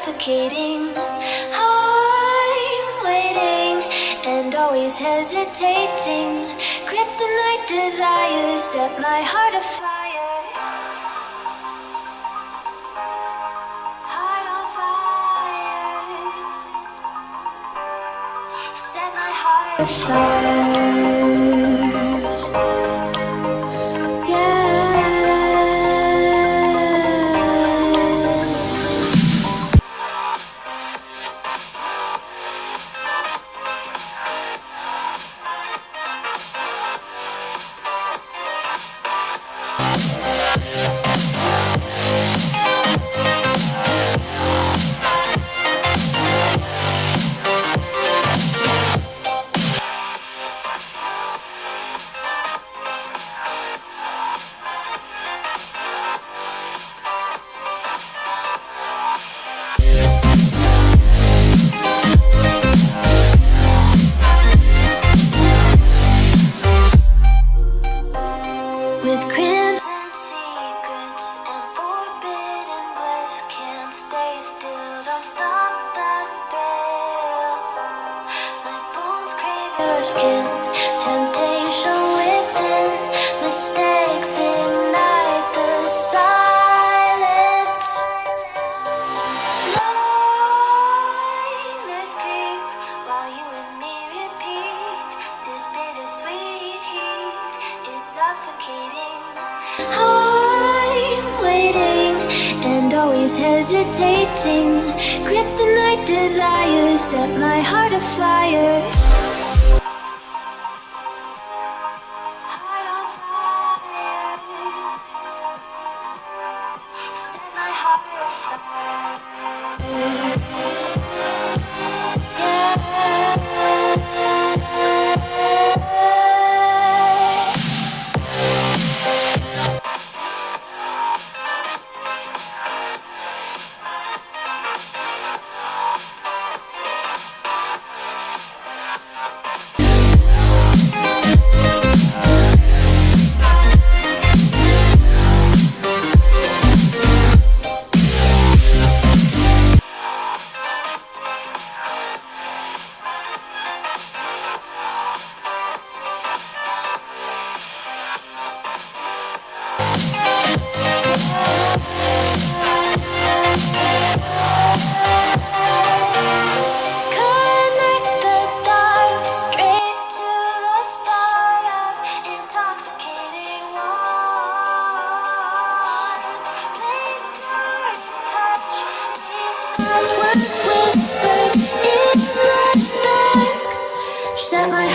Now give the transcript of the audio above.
suffocating. I'm waiting and always hesitating. Kryptonite desires set my heart afire. Heart on fire. Set my heart afire. With crimson secrets and forbidden bliss, can't stay still, don't stop that thrill. My bones crave your skin, temptation within, mistakes ignite the silence. Nightmares creep while you and me repeat. This bittersweet heat is suffocating. I'm waiting and always hesitating. Kryptonite desires set my heart afire. Heart on fire. Set my heart afire. Connect the dots straight to the start of intoxicating want. Linger in touch, these sad words whispered in the dark. Set my